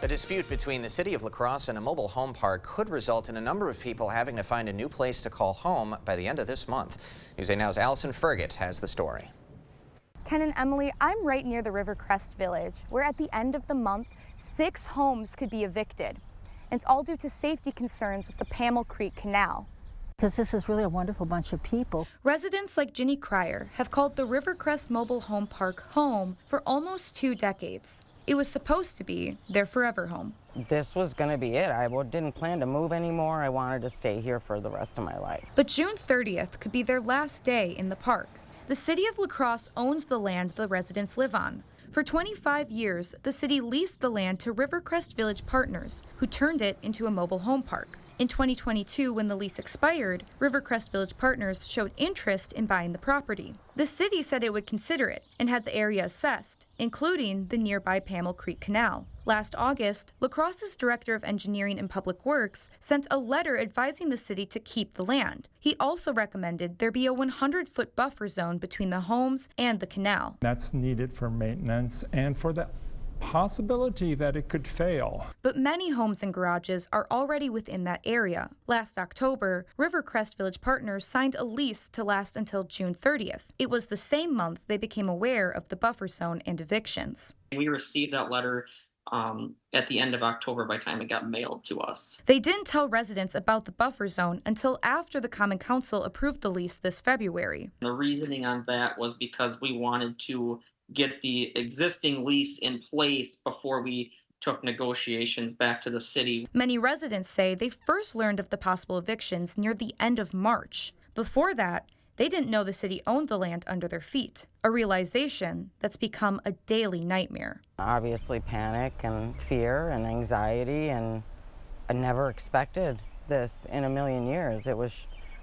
A dispute between the city of La Crosse and a mobile home park could result in a number of people having to find a new place to call home by the end of this month. News 8 Now's Allison Fergit has the story. Ken and Emily, I'm right near the River Crest Village, where at the end of the month, 6 homes could be evicted. And it's all due to safety concerns with the Pamel Creek Canal. Because this is really a wonderful bunch of people. Residents like Ginny Cryer have called the River Crest Mobile Home Park home for almost 2 decades. It was supposed to be their forever home. This was going to be it. I didn't plan to move anymore. I wanted to stay here for the rest of my life. But June 30th could be their last day in the park. The city of La Crosse owns the land the residents live on. For 25 years, the city leased the land to River Crest Village partners, who turned it into a mobile home park. In 2022, when the lease expired, River Crest Village partners showed interest in buying the property. The city said it would consider it and had the area assessed, including the nearby Pamel Creek Canal. Last August, La Crosse's Director of Engineering and Public Works sent a letter advising the city to keep the land. He also recommended there be a 100-foot buffer zone between the homes and the canal. That's needed for maintenance and for the possibility that it could fail. But many homes and garages are already within that area. Last October, River Crest Village partners signed a lease to last until June 30th. It was the same month they became aware of the buffer zone and evictions. We received that letter at the end of October by the time it got mailed to us. They didn't tell residents about the buffer zone until after the Common Council approved the lease this February. The reasoning on that was because we wanted to get the existing lease in place before we took negotiations back to the city. Many residents say they first learned of the possible evictions near the end of March. Before that, they didn't know the city owned the land under their feet, a realization that's become a daily nightmare. Obviously panic and fear and anxiety, and I never expected this in a million years.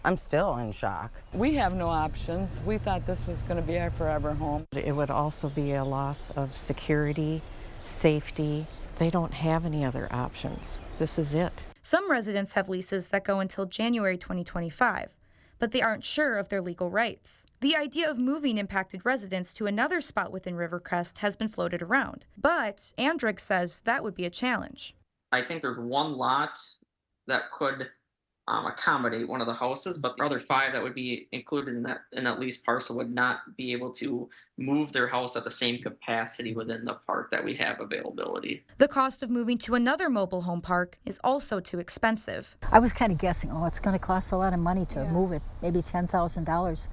I'm still in shock. We have no options. We thought this was going to be our forever home. It would also be a loss of security, safety. They don't have any other options. This is it. Some residents have leases that go until January 2025, but they aren't sure of their legal rights. The idea of moving impacted residents to another spot within River Crest has been floated around, but Andrick says that would be a challenge. I think there's one lot that could accommodate one of the houses, but the other 5 that would be included in that lease parcel would not be able to move their house at the same capacity within the park that we have availability. The cost of moving to another mobile home park is also too expensive. I was kind of guessing, it's going to cost a lot of money to move it, maybe $10,000.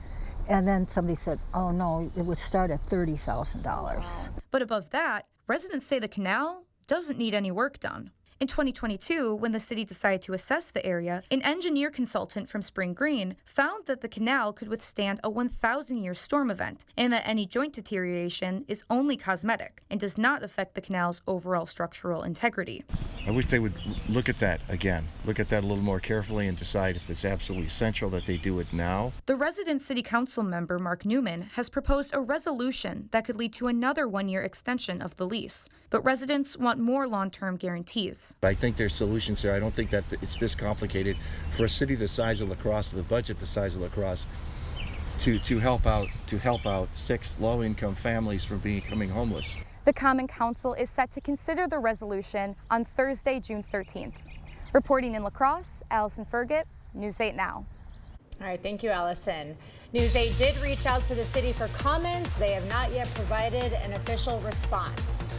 And then somebody said, oh no, it would start at $30,000. But above that, residents say the canal doesn't need any work done. In 2022, when the city decided to assess the area, an engineer consultant from Spring Green found that the canal could withstand a 1,000-year storm event and that any joint deterioration is only cosmetic and does not affect the canal's overall structural integrity. I wish they would look at that again, look at that a little more carefully and decide if it's absolutely essential that they do it now. The resident city council member, Mark Newman, has proposed a resolution that could lead to another 1-year extension of the lease. But residents want more long-term guarantees. I think there's solutions there. I don't think that it's this complicated for a city the size of La Crosse, with a budget the size of La Crosse, to help out 6 low-income families from becoming homeless. The Common Council is set to consider the resolution on Thursday, June 13th. Reporting in La Crosse, Allison Fergit, News 8 Now. All right, thank you, Allison. News 8 did reach out to the city for comments. They have not yet provided an official response.